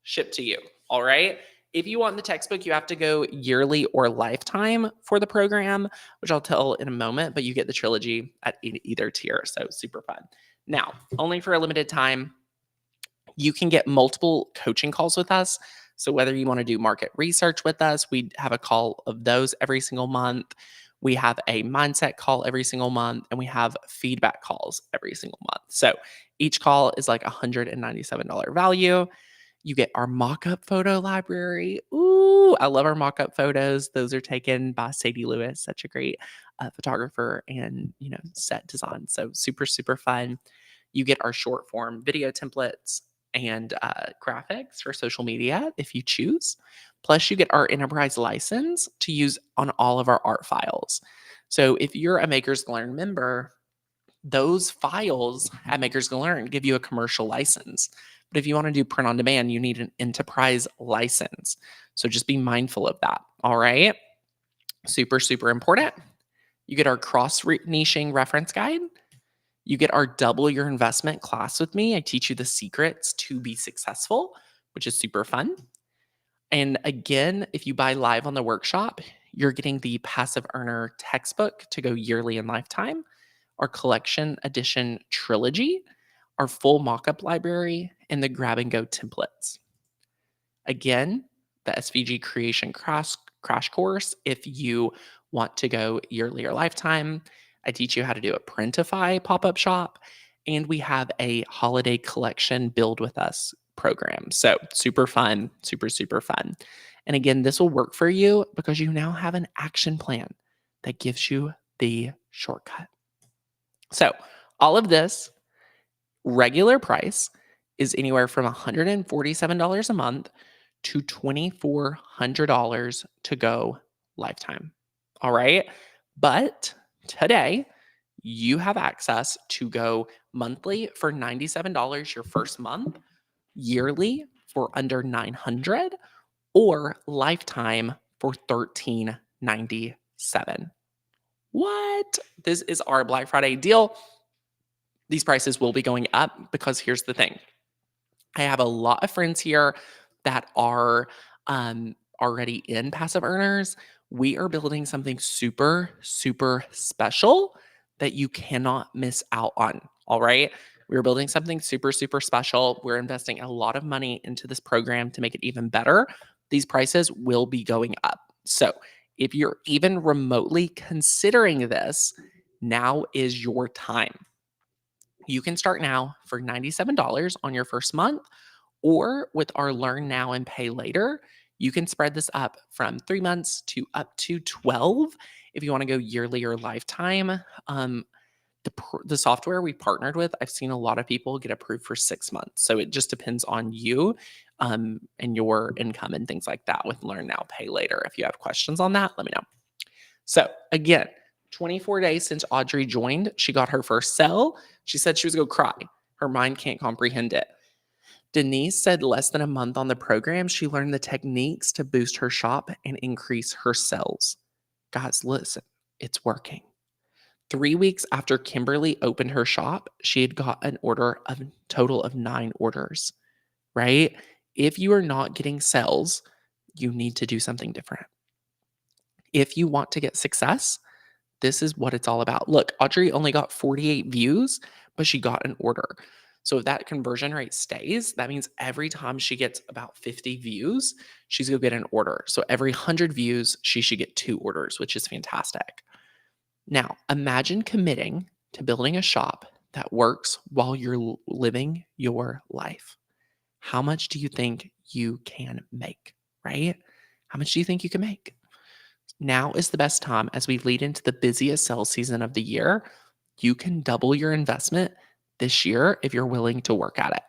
shipped to you. All right. If you want the textbook, you have to go yearly or lifetime for the program, which I'll tell in a moment, but you get the trilogy at either tier. So super fun. Now, only for a limited time, you can get multiple coaching calls with us. So whether you want to do market research with us, we have a call of those every single month. We have a mindset call every single month, and we have feedback calls every single month. So each call is like $197 value. You get our mock-up photo library. Ooh, I love our mock-up photos. Those are taken by Sadie Lewis, such a great photographer and, set design. So super, super fun. You get our short form video templates and graphics for social media if you choose. Plus, you get our enterprise license to use on all of our art files. So if you're a Makers Gonna Learn member, those files at Makers Gonna Learn give you a commercial license. But if you want to do print on demand, you need an enterprise license. So just be mindful of that. All right. Super, super important. You get our cross niching reference guide. You get our double your investment class with me. I teach you the secrets to be successful, which is super fun. And again, if you buy live on the workshop, you're getting the passive earner textbook to go yearly and lifetime, our collection edition trilogy, our full mock-up library, and the grab and go templates. Again, the SVG creation crash course, if you want to go yearly or lifetime. I teach you how to do a Printify pop-up shop, and we have a holiday collection build with us program. So super fun, super, super fun. And again, this will work for you because you now have an action plan that gives you the shortcut. So all of this regular price is anywhere from $147 a month to $2,400 to go lifetime. All right. But today, you have access to go monthly for $97 your first month, yearly for under $900, or lifetime for $1397. What? This is our Black Friday deal. These prices will be going up because here's the thing. I have a lot of friends here that are already in passive earners. We are building something super, super special that you cannot miss out on. All right. We're building something super, super special. We're investing a lot of money into this program to make it even better. These prices will be going up. So if you're even remotely considering this, now is your time. You can start now for $97 on your first month, or with our Learn Now and Pay Later, you can spread this up from 3 months to up to 12 if you want to go yearly or lifetime. The software we partnered with, I've seen a lot of people get approved for 6 months. So it just depends on you and your income and things like that with Learn Now, Pay Later. If you have questions on that, let me know. So again, 24 days since Audrey joined, she got her first sell. She said she was going to cry. Her mind can't comprehend it. Denise said less than a month on the program, she learned the techniques to boost her shop and increase her sales. Guys, listen, it's working. 3 weeks after Kimberly opened her shop, she had got an order of a total of 9 orders, right? If you are not getting sales, you need to do something different. If you want to get success, this is what it's all about. Look, Audrey only got 48 views, but she got an order. So if that conversion rate stays, that means every time she gets about 50 views, she's going to get an order. So every 100 views, she should get 2 orders, which is fantastic. Now, imagine committing to building a shop that works while you're living your life. How much do you think you can make, right? How much do you think you can make? Now is the best time as we lead into the busiest sales season of the year. You can double your investment this year if you're willing to work at it.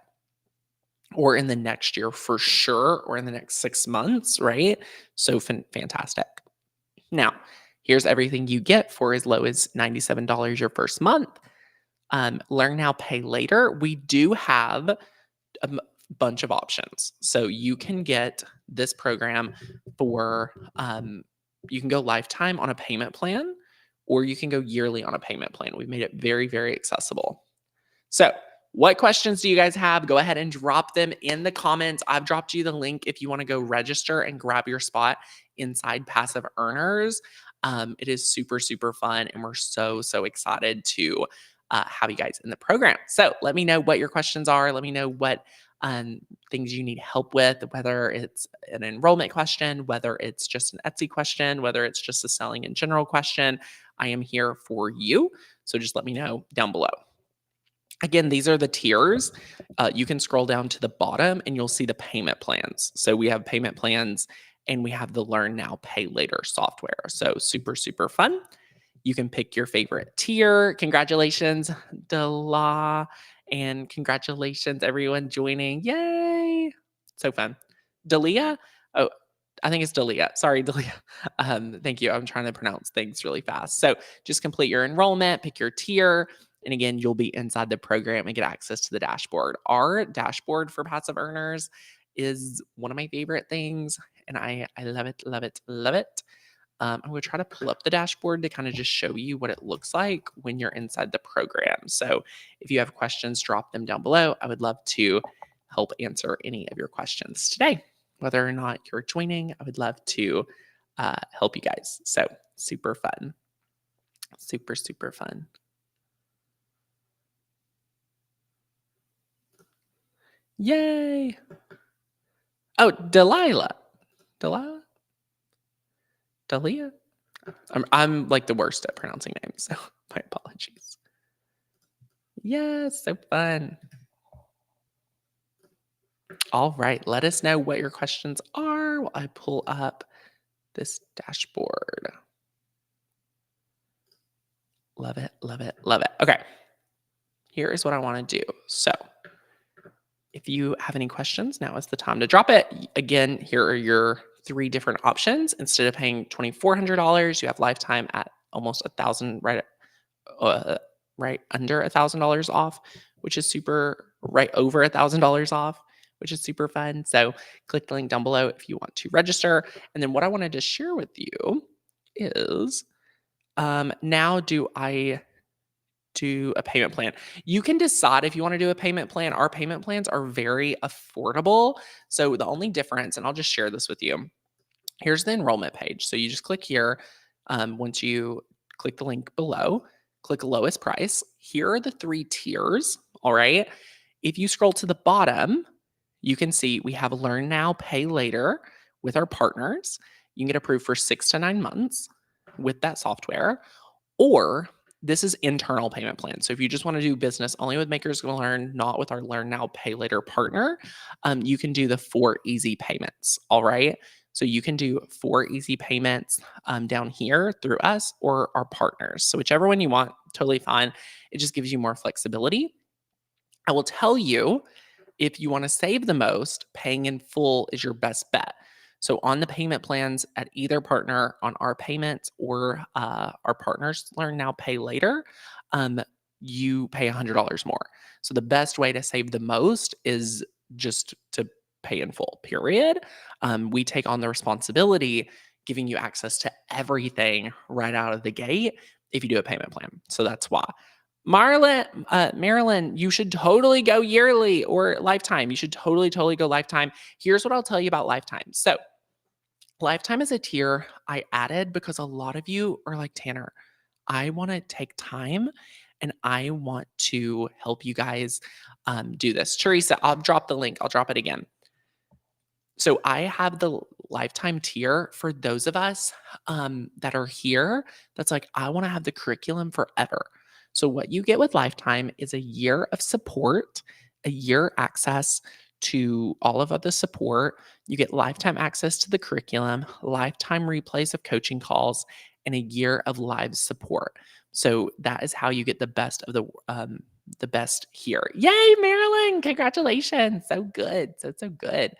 Or in the next year for sure, or in the next 6 months, right? So fantastic. Now, here's everything you get for as low as $97 your first month. Learn Now, Pay Later. We do have a bunch of options. So you can get this program for you can go lifetime on a payment plan, or you can go yearly on a payment plan. We've made it very, very accessible. So what questions do you guys have? Go ahead and drop them in the comments. I've dropped you the link if you want to go register and grab your spot inside Passive Earners. It is super, super fun, and we're so, so excited to have you guys in the program. So let me know what your questions are. Let me know what things you need help with, whether it's an enrollment question, whether it's just an Etsy question, whether it's just a selling in general question. I am here for you. So just let me know down below. Again, these are the tiers. You can scroll down to the bottom and you'll see the payment plans. So we have payment plans and we have the Learn Now, Pay Later software. So super, super fun. You can pick your favorite tier. Congratulations, Dela. And congratulations, everyone joining. Yay. So fun. Dalia? Oh, I think it's Dalia. Sorry, Dalia. Thank you. I'm trying to pronounce things really fast. So just complete your enrollment, pick your tier. And again, you'll be inside the program and get access to the dashboard. Our dashboard for passive earners is one of my favorite things. And I love it, love it, love it. I'm going to try to pull up the dashboard to kind of just show you what it looks like when you're inside the program. So if you have questions, drop them down below. I would love to help answer any of your questions today. Whether or not you're joining, I would love to help you guys. So super fun. Super, super fun. Yay. Oh, Delilah. Delilah? Dalia? I'm like the worst at pronouncing names, so my apologies. Yes, so fun. All right. Let us know what your questions are while I pull up this dashboard. Love it, love it, love it. Okay. Here is what I want to do. So, if you have any questions, now is the time to drop it. Again, here are your three different options. Instead of paying $2,400, you have lifetime at almost 1,000, uh, right under $1,000 off, which is super, right over $1,000 off, which is super fun. So click the link down below if you want to register. And then what I wanted to share with you is now do I do a payment plan? You can decide if you want to do a payment plan. Our payment plans are very affordable. So the only difference, and I'll just share this with you. Here's the enrollment page. So you just click here. Once you click the link below, click lowest price. Here are the three tiers. All right. If you scroll to the bottom, you can see we have learn now, pay later with our partners. You can get approved for 6 to 9 months with that software, or this is internal payment plan. So if you just want to do business only with Makers Gonna Learn, not with our Learn Now, Pay Later partner, you can do the 4 easy payments. All right. So you can do 4 easy payments down here through us or our partners. So whichever one you want, totally fine. It just gives you more flexibility. I will tell you, if you want to save the most, paying in full is your best bet. So on the payment plans at either partner, on our payments or our partners Learn Now, Pay Later, um, you pay $100 more. So the best way to save the most is just to pay in full, period. We take on the responsibility, giving you access to everything right out of the gate if you do a payment plan. So that's why. Marilyn, you should totally go yearly or lifetime. You should totally, totally go lifetime. Here's what I'll tell you about lifetime. So, lifetime is a tier I added because a lot of you are like, Tanner, I want to take time and I want to help you guys do this. Teresa, I'll drop the link. I'll drop it again. So I have the lifetime tier for those of us that are here. That's like, I want to have the curriculum forever. So what you get with lifetime is a year of support, a year access to all of the support. You get lifetime access to the curriculum, lifetime replays of coaching calls, and a year of live support. So that is how you get the best of the best here. Yay, Marilyn! Congratulations! So good, so good.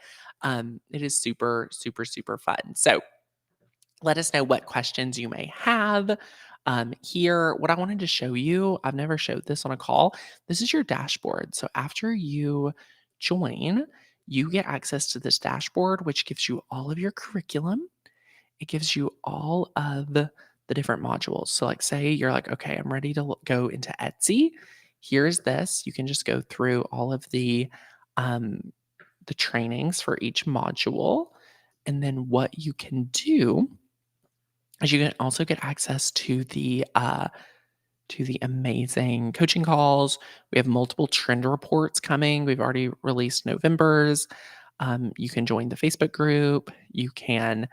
It is super, super, super fun. So let us know what questions you may have. Here, what I wanted to show you, I've never showed this on a call. This is your dashboard. So after you join, you get access to this dashboard, which gives you all of your curriculum. It gives you all of the different modules. So, like, say you're like, okay, I'm ready to go into Etsy. Here's this. You can just go through all of um, the trainings for each module. And then what you can do is you can also get access to the amazing coaching calls. We have multiple trend reports coming. We've already released November's. You can join the Facebook group. You can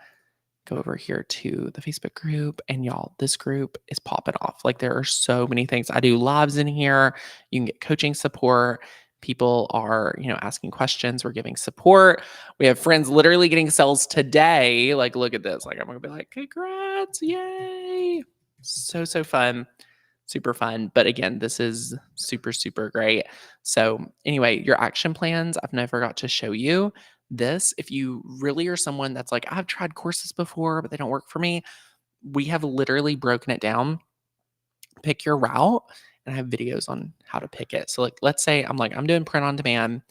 go over here to the Facebook group, and y'all, this group is popping off. Like, there are so many things. I do lives in here. You can get coaching support. People are, asking questions. We're giving support. We have friends literally getting sales today. Like, look at this. Like, I'm gonna be like, congrats, yay! So, so fun. Super fun. But again, this is super, super great. So anyway, your action plans, I've never got to show you this. If you really are someone that's like, I've tried courses before, but they don't work for me, we have literally broken it down. Pick your route, and I have videos on how to pick it. So, like, let's say I'm doing print on demand.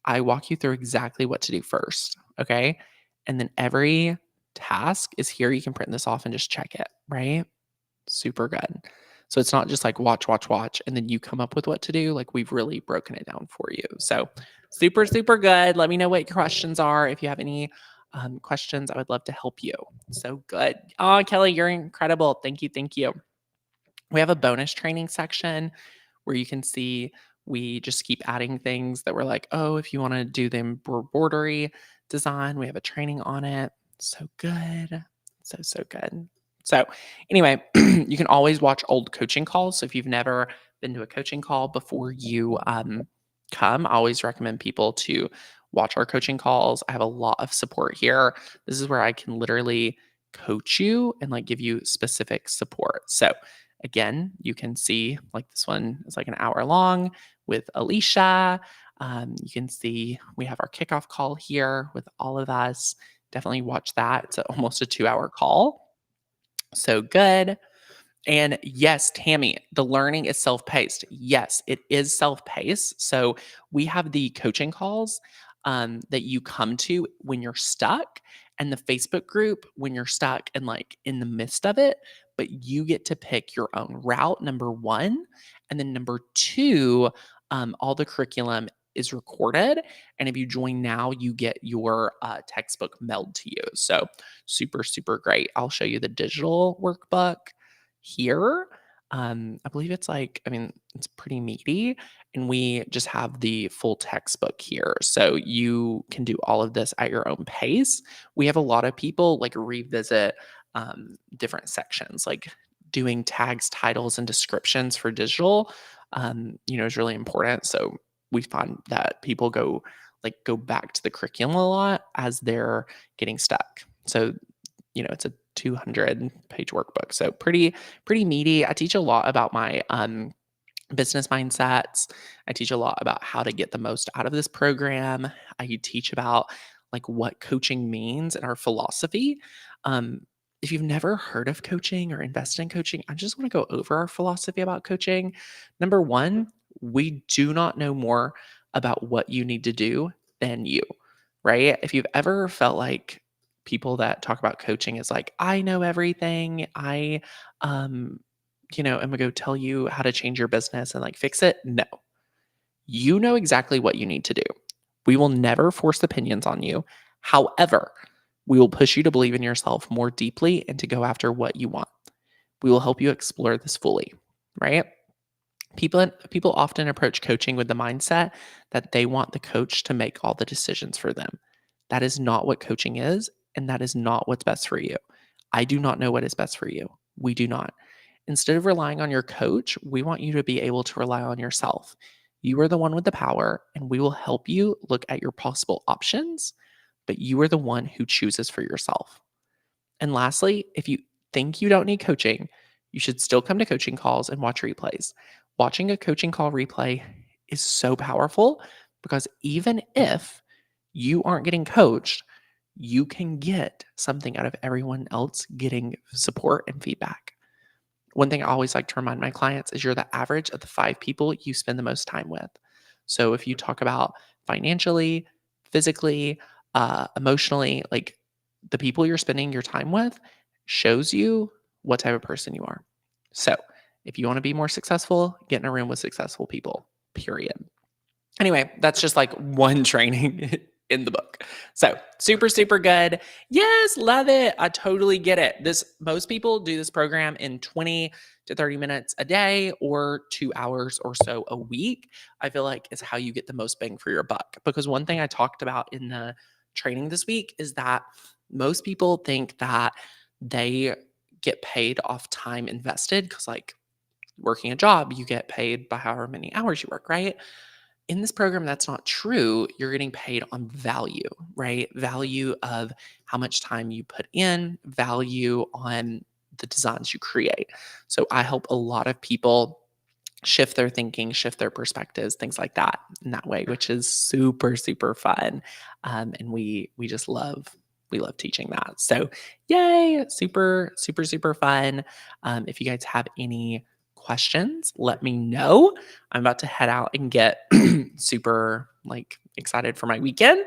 I walk you through exactly what to do first. Okay. And then every task is here. You can print this off and just check it, right? Super good. So it's not just like watch, watch, watch, and then you come up with what to do. Like, we've really broken it down for you. So super, super good. Let me know what your questions are. If you have any questions, I would love to help you. So good. Oh, Kelly, you're incredible. Thank you. Thank you. We have a bonus training section where you can see we just keep adding things that we're like, oh, if you want to do the embroidery design, we have a training on it. So good. So, so good. So, anyway, you can always watch old coaching calls. So, if you've never been to a coaching call before you come, I always recommend people to watch our coaching calls. I have a lot of support here. This is where I can literally coach you and like give you specific support. So again, you can see like this one is like an hour long with Alicia. You can see we have our kickoff call here with all of us. Definitely watch that. It's almost a 2-hour call. So good. And yes, Tammy, the learning is self-paced. Yes, it is self-paced. So we have the coaching calls that you come to when you're stuck, and the Facebook group when you're stuck and like in the midst of it. But you get to pick your own route, number one. And then number two, all the curriculum is recorded. And if you join now, you get your textbook mailed to you. So super, super great. I'll show you the digital workbook here. I believe it's like, I mean, it's pretty meaty, and we just have the full textbook here. So you can do all of this at your own pace. We have a lot of people like revisit different sections, like doing tags, titles, and descriptions for digital, is really important. So we find that people go back to the curriculum a lot as they're getting stuck. So it's a 200-page workbook. So pretty meaty. I teach a lot about my business mindsets. I teach a lot about how to get the most out of this program. I teach about like what coaching means and our philosophy. If you've never heard of coaching or invested in coaching, I just want to go over our philosophy about coaching. Number one, we do not know more about what you need to do than you, right? If you've ever felt like people that talk about coaching is like, I know everything. I'm gonna go tell you how to change your business and like fix it. No, you know exactly what you need to do. We will never force opinions on you. However, we will push you to believe in yourself more deeply and to go after what you want. We will help you explore this fully, right? People often approach coaching with the mindset that they want the coach to make all the decisions for them. That is not what coaching is, and that is not what's best for you. I do not know what is best for you. We do not. Instead of relying on your coach, we want you to be able to rely on yourself. You are the one with the power, and we will help you look at your possible options, but you are the one who chooses for yourself. And lastly, if you think you don't need coaching, you should still come to coaching calls and watch replays. Watching a coaching call replay is so powerful because even if you aren't getting coached, you can get something out of everyone else getting support and feedback. One thing I always like to remind my clients is you're the average of the 5 people you spend the most time with. So if you talk about financially, physically, emotionally, like the people you're spending your time with shows you what type of person you are. So if you want to be more successful, get in a room with successful people, period. Anyway, that's just like one training in the book. So super, super good. Yes, love it. I totally get it. Most people do this program in 20 to 30 minutes a day or 2 hours or so a week. I feel like is how you get the most bang for your buck. Because one thing I talked about in the training this week is that most people think that they get paid off time invested because like working a job, you get paid by however many hours you work, right? In this program, that's not true. You're getting paid on value, right? Value of how much time you put in, value on the designs you create. So I help a lot of people shift their thinking, shift their perspectives, things like that in that way, which is super, super fun. And we just love teaching that. So yay, super, super, super fun. If you guys have any questions, let me know. I'm about to head out and get super like excited for my weekend.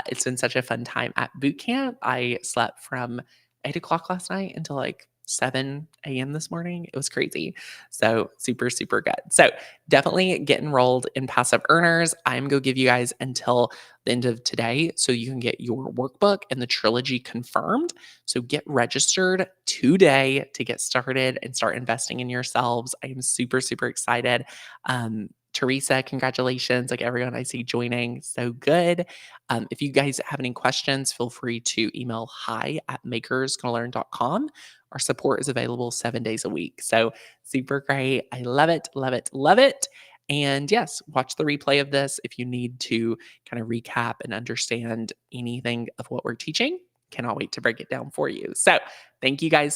It's been such a fun time at boot camp. I slept from 8 o'clock last night until like 7 a.m. this morning. It was crazy. So super, super good. So definitely get enrolled in Passive Earners. I'm going to give you guys until the end of today so you can get your workbook and the trilogy confirmed. So get registered today to get started and start investing in yourselves. I am super, super excited. Teresa, congratulations. Like everyone I see joining. So good. If you guys have any questions, feel free to email hi@makersgonnalearn.com. Our support is available 7 days a week. So super great. I love it, love it, love it. And yes, watch the replay of this if you need to kind of recap and understand anything of what we're teaching. Cannot wait to break it down for you. So, thank you guys